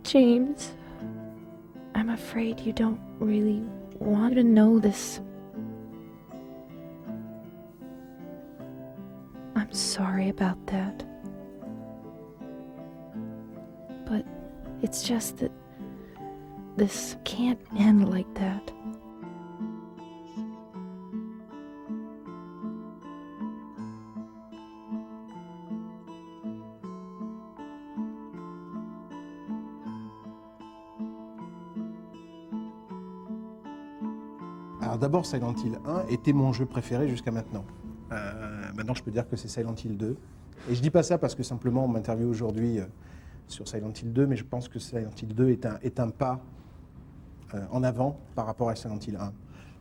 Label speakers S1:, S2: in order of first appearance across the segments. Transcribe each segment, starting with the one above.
S1: James, I'm afraid you don't really want to know this. I'm sorry about that. But it's just that this can't end like that.
S2: Alors d'abord, Silent Hill 1 était mon jeu préféré jusqu'à maintenant. Maintenant, je peux dire que c'est Silent Hill 2. Et je dis pas ça parce que simplement on m'interviewe aujourd'hui sur Silent Hill 2, mais je pense que Silent Hill 2 est un pas en avant par rapport à Silent Hill 1.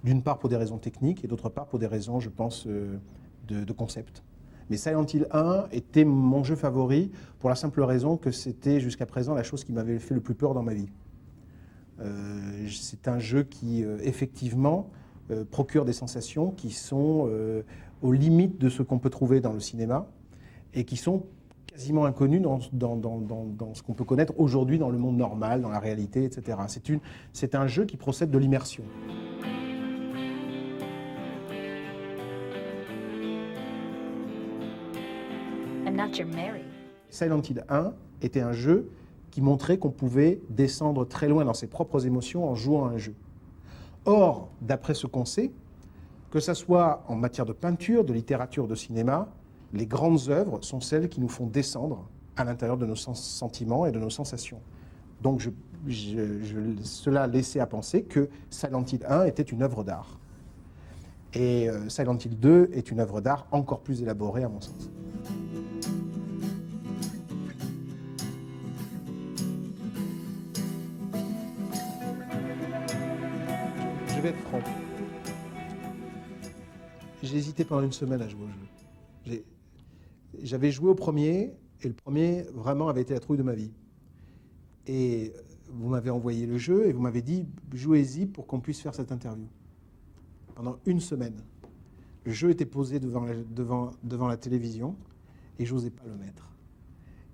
S2: D'une part pour des raisons techniques et d'autre part pour des raisons, je pense, de concept. Mais Silent Hill 1 était mon jeu favori pour la simple raison que c'était jusqu'à présent la chose qui m'avait fait le plus peur dans ma vie. C'est un jeu qui, effectivement, procure des sensations qui sont aux limites de ce qu'on peut trouver dans le cinéma et qui sont quasiment inconnues dans ce qu'on peut connaître aujourd'hui dans le monde normal, dans la réalité, etc. C'est un jeu qui procède de l'immersion.
S3: I'm not your Mary.
S2: Silent Hill 1 était un jeu qui montrait qu'on pouvait descendre très loin dans ses propres émotions en jouant à un jeu. Or, d'après ce qu'on sait, que ce soit en matière de peinture, de littérature, de cinéma, les grandes œuvres sont celles qui nous font descendre à l'intérieur de nos sentiments et de nos sensations. Donc cela laissait à penser que Silent Hill 1 était une œuvre d'art. Et Silent Hill 2 est une œuvre d'art encore plus élaborée à mon sens. Je vais être franc. J'ai hésité pendant une semaine à jouer au jeu. J'avais joué au premier, et le premier vraiment avait été la trouille de ma vie. Et vous m'avez envoyé le jeu et vous m'avez dit jouez-y pour qu'on puisse faire cette interview. Pendant une semaine, le jeu était posé devant la télévision et je n'osais pas le mettre.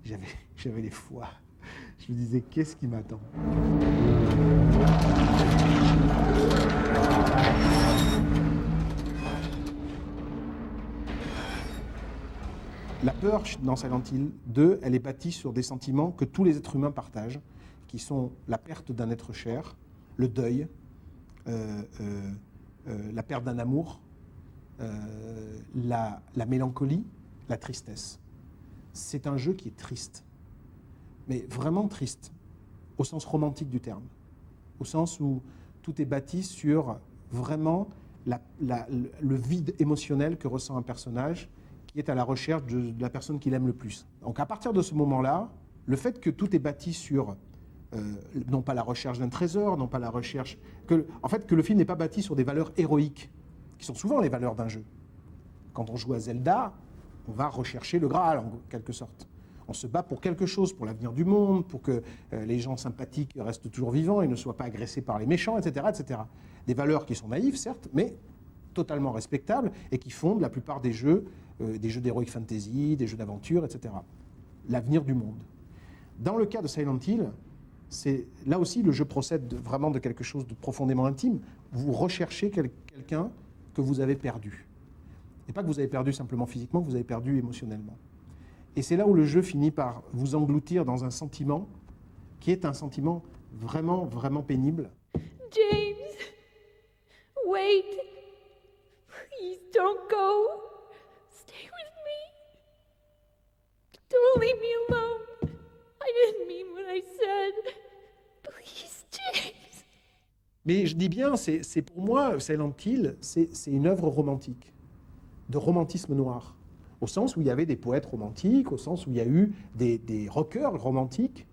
S2: J'avais les foies. Je me disais qu'est-ce qui m'attend ? La peur dans Silent Hill 2, elle est bâtie sur des sentiments que tous les êtres humains partagent, qui sont la perte d'un être cher, le deuil, la perte d'un amour, la mélancolie, la tristesse. C'est un jeu qui est triste, mais vraiment triste, au sens romantique du terme, au sens où tout est bâti sur vraiment le vide émotionnel que ressent un personnage qui est à la recherche de la personne qu'il aime le plus. Donc à partir de ce moment-là, le fait que tout est bâti sur, non pas la recherche d'un trésor, non pas la recherche... En fait, que le film n'est pas bâti sur des valeurs héroïques, qui sont souvent les valeurs d'un jeu. Quand on joue à Zelda, on va rechercher le Graal, en quelque sorte. On se bat pour quelque chose, pour l'avenir du monde, pour que les gens sympathiques restent toujours vivants et ne soient pas agressés par les méchants, etc., etc. Des valeurs qui sont naïves, certes, mais totalement respectables et qui fondent la plupart des jeux d'heroic fantasy, des jeux d'aventure, etc. L'avenir du monde. Dans le cas de Silent Hill, là aussi le jeu procède vraiment de quelque chose de profondément intime. Vous recherchez quelqu'un que vous avez perdu. Et pas que vous avez perdu simplement physiquement, que vous avez perdu émotionnellement. Et c'est là où le jeu finit par vous engloutir dans un sentiment qui est un sentiment vraiment, vraiment pénible.
S1: James, wait. Please don't go. Stay with me. Don't leave me alone. I didn't mean what I said. Please, James.
S2: Mais je dis bien, c'est pour moi, Silent Hill, c'est une œuvre romantique, de romantisme noir. Au sens où il y avait des poètes romantiques, au sens où il y a eu des rockers romantiques.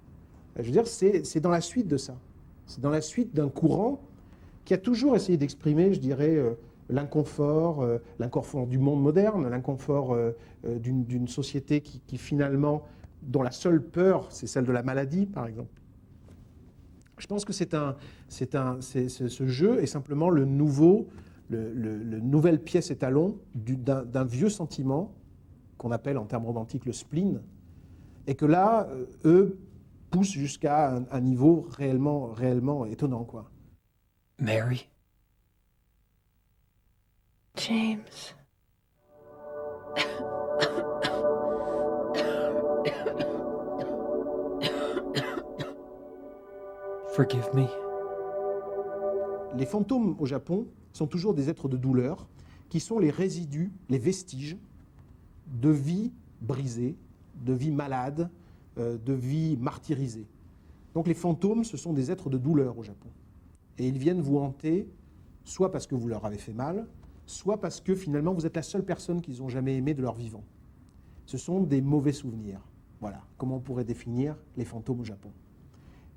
S2: Je veux dire, c'est dans la suite de ça. C'est dans la suite d'un courant qui a toujours essayé d'exprimer, je dirais, l'inconfort du monde moderne, l'inconfort d'une société qui finalement, dont la seule peur, c'est celle de la maladie, par exemple. Je pense que ce jeu est simplement le nouvelle pièce étalon d'un vieux sentiment qu'on appelle en termes romantiques le spleen, et que là, eux pousse jusqu'à un niveau réellement étonnant, quoi.
S4: Mary?
S1: James.
S4: Forgive me.
S2: Les fantômes au Japon sont toujours des êtres de douleur qui sont les résidus, les vestiges de vie brisée, de vie malade, de vie martyrisée. Donc les fantômes, ce sont des êtres de douleur au Japon. Et ils viennent vous hanter, soit parce que vous leur avez fait mal, soit parce que finalement vous êtes la seule personne qu'ils n'ont jamais aimée de leur vivant. Ce sont des mauvais souvenirs. Voilà, comment on pourrait définir les fantômes au Japon.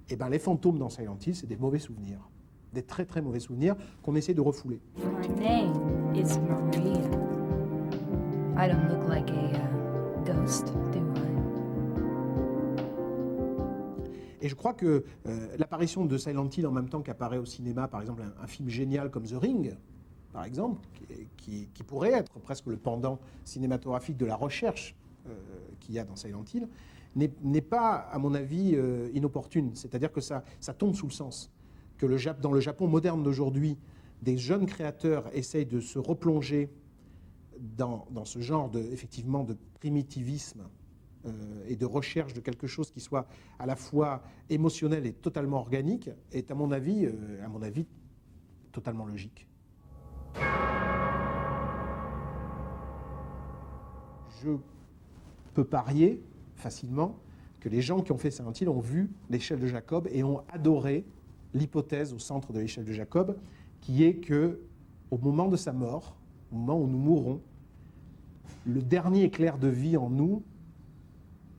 S2: Eh bien les fantômes dans Silent Hill, c'est des mauvais souvenirs. Des très très mauvais souvenirs qu'on essaie de refouler.
S3: My name is Maria. I don't look like a ghost, do I?
S2: Et je crois que l'apparition de Silent Hill en même temps qu'apparaît au cinéma, par exemple, un film génial comme The Ring, par exemple, qui pourrait être presque le pendant cinématographique de la recherche qu'il y a dans Silent Hill, n'est pas, à mon avis, inopportune. C'est-à-dire que ça tombe sous le sens. Que dans le Japon moderne d'aujourd'hui, des jeunes créateurs essayent de se replonger dans ce genre effectivement de primitivisme et de recherche de quelque chose qui soit à la fois émotionnel et totalement organique, est à mon avis totalement logique. Je peux parier facilement que les gens qui ont fait Silent Hill ont vu l'échelle de Jacob et ont adoré l'hypothèse au centre de l'échelle de Jacob, qui est que au moment de sa mort, au moment où nous mourrons, le dernier éclair de vie en nous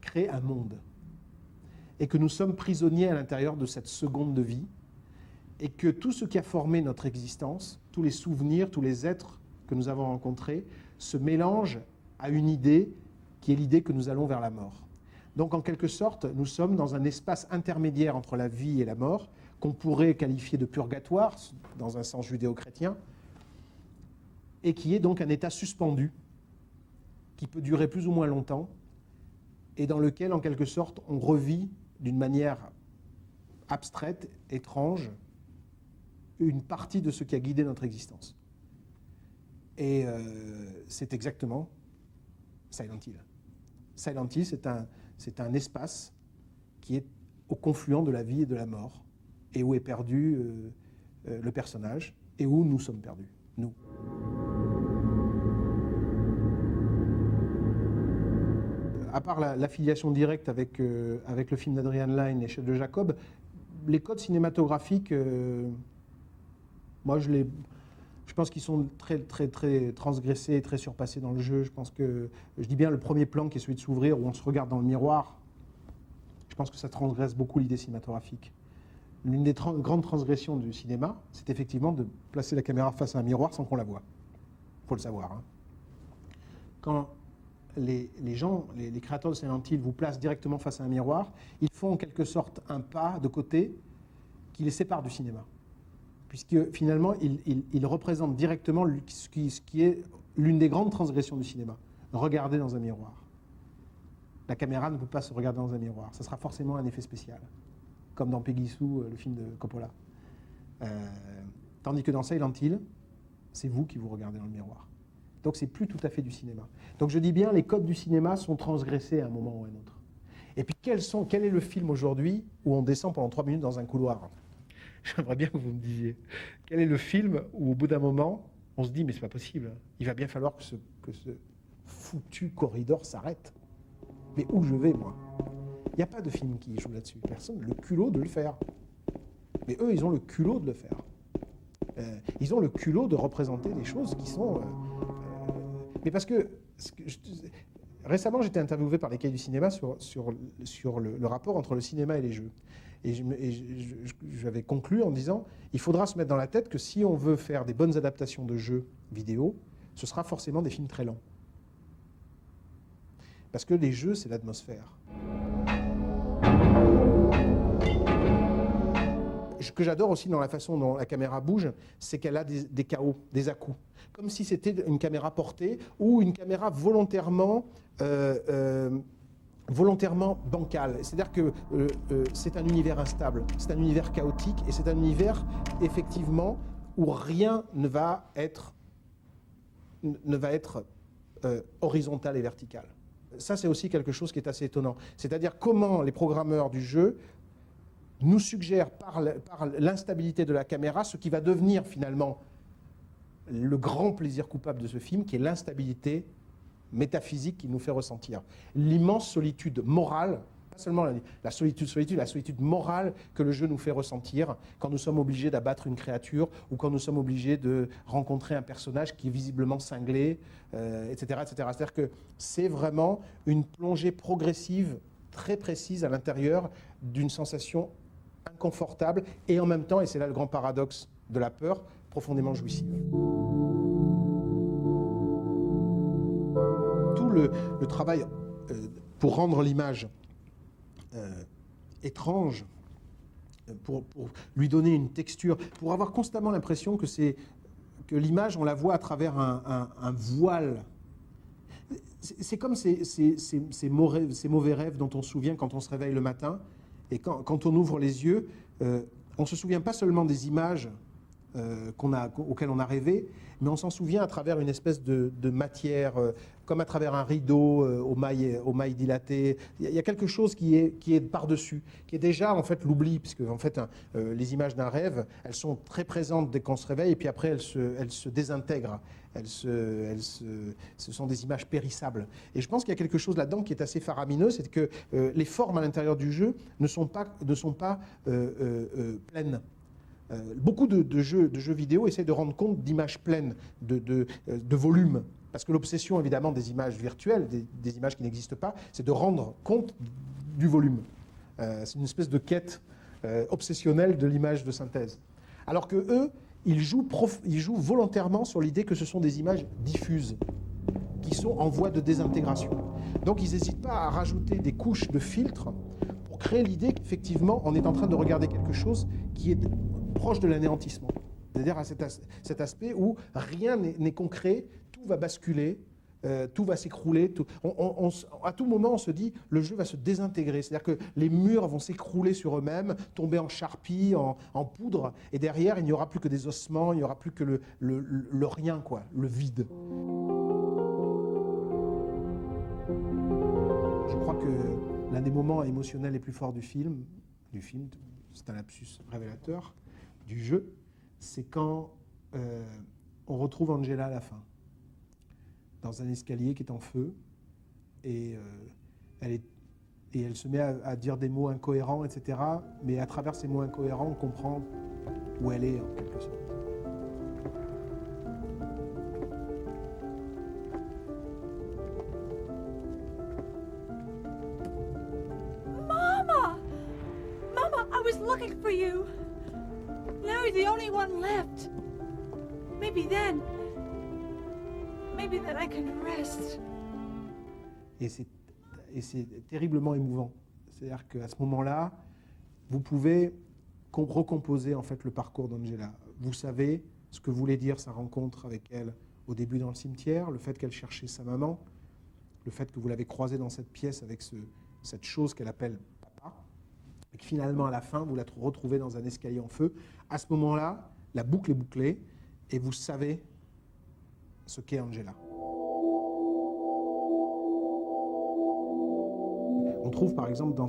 S2: crée un monde. Et que nous sommes prisonniers à l'intérieur de cette seconde de vie, et que tout ce qui a formé notre existence, tous les souvenirs, tous les êtres que nous avons rencontrés, se mélangent à une idée qui est l'idée que nous allons vers la mort. Donc en quelque sorte, nous sommes dans un espace intermédiaire entre la vie et la mort, qu'on pourrait qualifier de purgatoire, dans un sens judéo-chrétien, et qui est donc un état suspendu, qui peut durer plus ou moins longtemps, et dans lequel, en quelque sorte, on revit d'une manière abstraite, étrange, une partie de ce qui a guidé notre existence. Et c'est exactement Silent Hill. Silent Hill, c'est un espace qui est au confluent de la vie et de la mort, et où est perdu le personnage, et où nous sommes perdus, nous. À part l'affiliation directe avec le film d'Adrian Lyne, L'échelle de Jacob, les codes cinématographiques, moi je pense qu'ils sont très, très, très transgressés et très surpassés dans le jeu. Je dis bien le premier plan qui est celui de s'ouvrir, où on se regarde dans le miroir, je pense que ça transgresse beaucoup l'idée cinématographique. L'une des grandes transgressions du cinéma, c'est effectivement de placer la caméra face à un miroir sans qu'on la voie. Il faut le savoir. Hein. Quand les créateurs de Silent Hill vous placent directement face à un miroir, ils font en quelque sorte un pas de côté qui les sépare du cinéma. Puisque finalement, ils représentent directement ce qui est l'une des grandes transgressions du cinéma. Regarder dans un miroir. La caméra ne peut pas se regarder dans un miroir. Ça sera forcément un effet spécial. Comme dans Peggy Sue, le film de Coppola. Tandis que dans Silent Hill, c'est vous qui vous regardez dans le miroir. Donc c'est plus tout à fait du cinéma. Donc je dis bien, les codes du cinéma sont transgressés à un moment ou à un autre. Et puis quel est le film aujourd'hui où on descend pendant 3 minutes dans un couloir? J'aimerais bien que vous me disiez. Quel est le film où au bout d'un moment, on se dit mais c'est pas possible, il va bien falloir que ce foutu corridor s'arrête. Mais où je vais, moi? Il n'y a pas de film qui joue là-dessus. Personne n'a le culot de le faire. Mais eux, ils ont le culot de le faire. Ils ont le culot de représenter des choses qui sont... Mais parce que... Récemment, j'étais interviewé par les Cahiers du cinéma sur le rapport entre le cinéma et les jeux. Et j'avais conclu en disant, il faudra se mettre dans la tête que si on veut faire des bonnes adaptations de jeux vidéo, ce sera forcément des films très lents. Parce que les jeux, c'est l'atmosphère. Ce que j'adore aussi dans la façon dont la caméra bouge, c'est qu'elle a des chaos, des à-coups. Comme si c'était une caméra portée ou une caméra volontairement volontairement bancal. C'est-à-dire que c'est un univers instable, c'est un univers chaotique et c'est un univers effectivement où rien ne va être horizontal et vertical. Ça, c'est aussi quelque chose qui est assez étonnant. C'est-à-dire comment les programmeurs du jeu nous suggèrent par l'instabilité de la caméra ce qui va devenir finalement le grand plaisir coupable de ce film, qui est l'instabilité métaphysique qu'il nous fait ressentir. L'immense solitude morale, pas seulement la solitude morale que le jeu nous fait ressentir quand nous sommes obligés d'abattre une créature ou quand nous sommes obligés de rencontrer un personnage qui est visiblement cinglé, etc., etc. C'est-à-dire que c'est vraiment une plongée progressive, très précise à l'intérieur d'une sensation inconfortable et en même temps, et c'est là le grand paradoxe de la peur, profondément jouissive. Tout le travail pour rendre l'image étrange, pour lui donner une texture, pour avoir constamment l'impression que l'image, on la voit à travers un voile. C'est comme ces mauvais rêves dont on se souvient quand on se réveille le matin, et quand on ouvre les yeux, on ne se souvient pas seulement des images auxquelles on a rêvé, mais on s'en souvient à travers une espèce de matière, comme à travers un rideau aux mailles dilatées. Il y a quelque chose qui est par-dessus, qui est déjà en fait l'oubli, puisque en fait les images d'un rêve, elles sont très présentes dès qu'on se réveille, et puis après elles se désintègrent. Ce sont des images périssables. Et je pense qu'il y a quelque chose là-dedans qui est assez faramineux, c'est que les formes à l'intérieur du jeu ne sont pas pleines. Beaucoup de jeux vidéo essaient de rendre compte d'images pleines, de volume. Parce que l'obsession, évidemment, des images virtuelles, des images qui n'existent pas, c'est de rendre compte du volume. C'est une espèce de quête obsessionnelle de l'image de synthèse. Alors que eux, ils jouent volontairement sur l'idée que ce sont des images diffuses, qui sont en voie de désintégration. Donc ils n'hésitent pas à rajouter des couches de filtres pour créer l'idée qu'effectivement, on est en train de regarder quelque chose qui est proche de l'anéantissement. C'est-à-dire à cet aspect où rien n'est concret, tout va basculer, tout va s'écrouler. À tout moment, on se dit, le jeu va se désintégrer. C'est-à-dire que les murs vont s'écrouler sur eux-mêmes, tomber en charpie, en poudre, et derrière, il n'y aura plus que des ossements, il n'y aura plus que le rien, quoi, le vide. Je crois que l'un des moments émotionnels les plus forts du film, c'est un lapsus révélateur, du jeu, c'est quand on retrouve Angela à la fin, dans un escalier qui est en feu, et elle se met à dire des mots incohérents, etc. Mais à travers ces mots incohérents, on comprend où elle est, en quelque sorte.
S5: Mama! Mama, I was looking for you! Now you're the only one left. Maybe then I can rest.
S2: Et c'est terriblement émouvant. C'est-à-dire qu'à ce moment-là, vous pouvez recomposer en fait le parcours d'Angela. Vous savez ce que voulait dire sa rencontre avec elle au début dans le cimetière, le fait qu'elle cherchait sa maman, le fait que vous l'avez croisée dans cette pièce avec cette chose qu'elle appelle papa, et que finalement à la fin, vous la retrouvez dans un escalier en feu. À ce moment-là, la boucle est bouclée et vous savez ce qu'est Angela. On trouve par exemple dans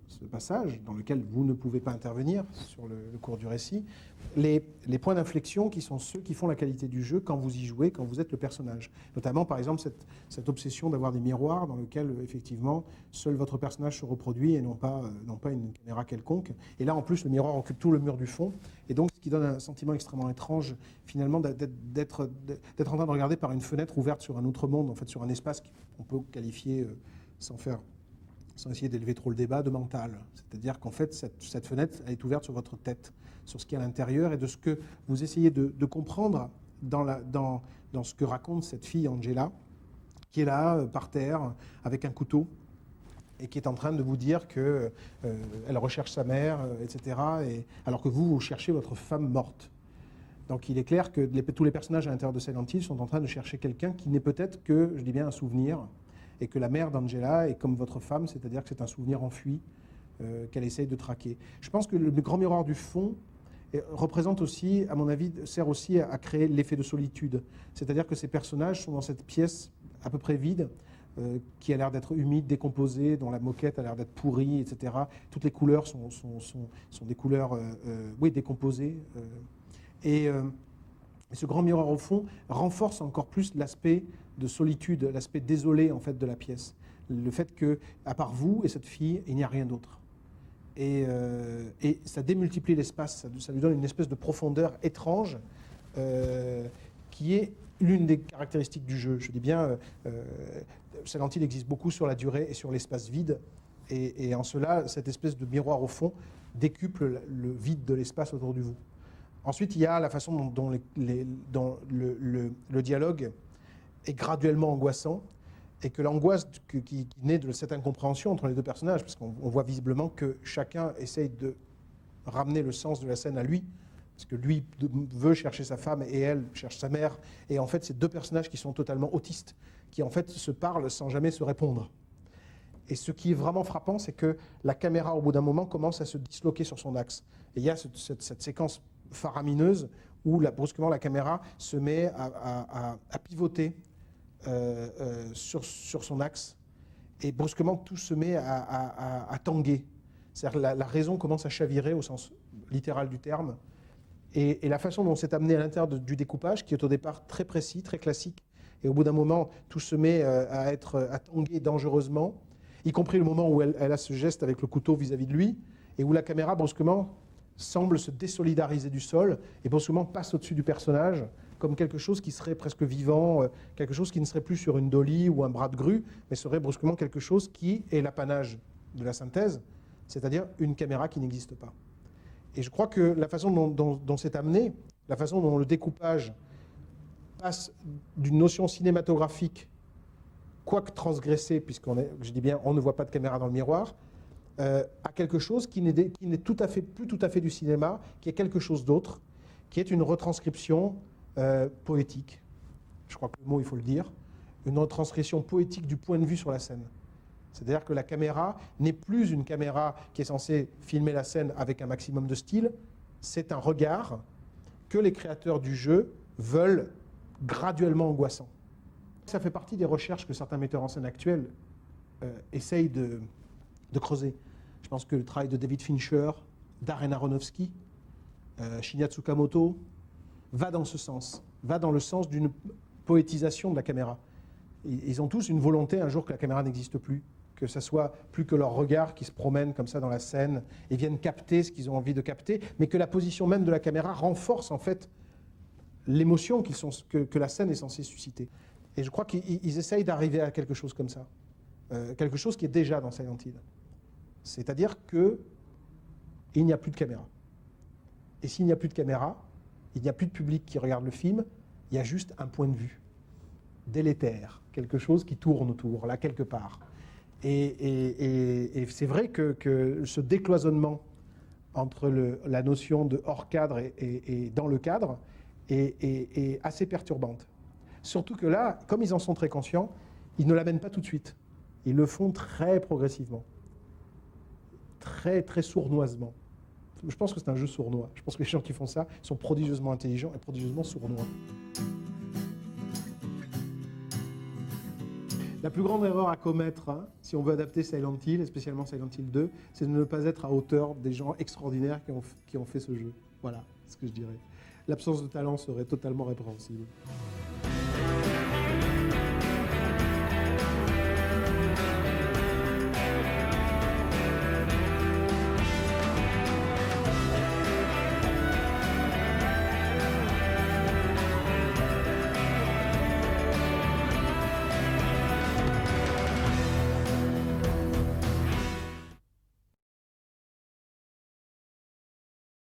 S2: ce passage, dans lequel vous ne pouvez pas intervenir sur le cours du récit, les points d'inflexion qui sont ceux qui font la qualité du jeu quand vous y jouez, quand vous êtes le personnage. Notamment par exemple cette obsession d'avoir des miroirs dans lequel effectivement seul votre personnage se reproduit et non pas une caméra quelconque. Et là en plus le miroir occupe tout le mur du fond, et donc ce qui donne un sentiment extrêmement étrange finalement d'être en train de regarder par une fenêtre ouverte sur un autre monde, en fait sur un espace qu'on peut qualifier sans essayer d'élever trop le débat, de mental. C'est-à-dire qu'en fait, cette fenêtre, elle est ouverte sur votre tête, sur ce qui est à l'intérieur et de ce que vous essayez de comprendre dans ce que raconte cette fille, Angela, qui est là, par terre, avec un couteau, et qui est en train de vous dire qu'elle recherche sa mère, etc., alors que vous cherchez votre femme morte. Donc il est clair que tous les personnages à l'intérieur de Silent Hill sont en train de chercher quelqu'un qui n'est peut-être que, je dis bien, un souvenir, et que la mère d'Angela est comme votre femme, c'est-à-dire que c'est un souvenir enfui qu'elle essaye de traquer. Je pense que le grand miroir du fond représente aussi, à mon avis, sert aussi à créer l'effet de solitude. C'est-à-dire que ces personnages sont dans cette pièce à peu près vide, qui a l'air d'être humide, décomposée, dont la moquette a l'air d'être pourrie, etc. Toutes les couleurs sont des couleurs décomposées. Et ce grand miroir au fond renforce encore plus l'aspect de solitude, l'aspect désolé en fait de la pièce. Le fait que, à part vous et cette fille, il n'y a rien d'autre. Et ça démultiplie l'espace, ça lui donne une espèce de profondeur étrange qui est l'une des caractéristiques du jeu. Je dis bien, Silent Hill existe beaucoup sur la durée et sur l'espace vide, et en cela, cette espèce de miroir au fond décuple le vide de l'espace autour de vous. Ensuite, il y a la façon dont le dialogue est graduellement angoissant, et que l'angoisse qui naît de cette incompréhension entre les deux personnages, parce qu'on voit visiblement que chacun essaye de ramener le sens de la scène à lui, parce que lui veut chercher sa femme et elle cherche sa mère, et en fait, c'est deux personnages qui sont totalement autistes, qui en fait se parlent sans jamais se répondre. Et ce qui est vraiment frappant, c'est que la caméra, au bout d'un moment, commence à se disloquer sur son axe. Et il y a cette séquence faramineuse où brusquement la caméra se met à pivoter sur son axe, et brusquement tout se met à tanguer. C'est-à-dire que la raison commence à chavirer au sens littéral du terme, et la façon dont c'est amené à l'intérieur du découpage, qui est au départ très précis, très classique, et au bout d'un moment tout se met à tanguer dangereusement, y compris le moment où elle a ce geste avec le couteau vis-à-vis de lui, et où la caméra brusquement semble se désolidariser du sol, et brusquement passe au-dessus du personnage, comme quelque chose qui serait presque vivant, quelque chose qui ne serait plus sur une dolly ou un bras de grue, mais serait brusquement quelque chose qui est l'apanage de la synthèse, c'est-à-dire une caméra qui n'existe pas. Et je crois que la façon dont c'est amené, la façon dont le découpage passe d'une notion cinématographique, quoique transgressée, je dis bien, on ne voit pas de caméra dans le miroir, à quelque chose qui n'est plus tout à fait du cinéma, qui est quelque chose d'autre, qui est une retranscription poétique. Je crois que le mot, il faut le dire. Une retranscription poétique du point de vue sur la scène. C'est-à-dire que la caméra n'est plus une caméra qui est censée filmer la scène avec un maximum de style, c'est un regard que les créateurs du jeu veulent graduellement angoissant. Ça fait partie des recherches que certains metteurs en scène actuels essayent de creuser. Je pense que le travail de David Fincher, Darren Aronofsky, Shinya Tsukamoto va dans ce sens, va dans le sens d'une poétisation de la caméra. Ils ont tous une volonté un jour que la caméra n'existe plus, que ça soit plus que leur regard qui se promène comme ça dans la scène et viennent capter ce qu'ils ont envie de capter, mais que la position même de la caméra renforce en fait l'émotion que la scène est censée susciter. Et je crois qu'ils essayent d'arriver à quelque chose comme ça, quelque chose qui est déjà dans Silent Hill. C'est-à-dire qu'il n'y a plus de caméra. Et s'il n'y a plus de caméra, il n'y a plus de public qui regarde le film, il y a juste un point de vue délétère, quelque chose qui tourne autour, là, quelque part. Et c'est vrai que ce décloisonnement entre la notion de hors cadre et dans le cadre est assez perturbante. Surtout que là, comme ils en sont très conscients, ils ne l'amènent pas tout de suite. Ils le font très progressivement, très, très sournoisement. Je pense que c'est un jeu sournois. Je pense que les gens qui font ça sont prodigieusement intelligents et prodigieusement sournois. La plus grande erreur à commettre, si on veut adapter Silent Hill, et spécialement Silent Hill 2, c'est de ne pas être à hauteur des gens extraordinaires qui ont fait ce jeu. Voilà ce que je dirais. L'absence de talent serait totalement répréhensible.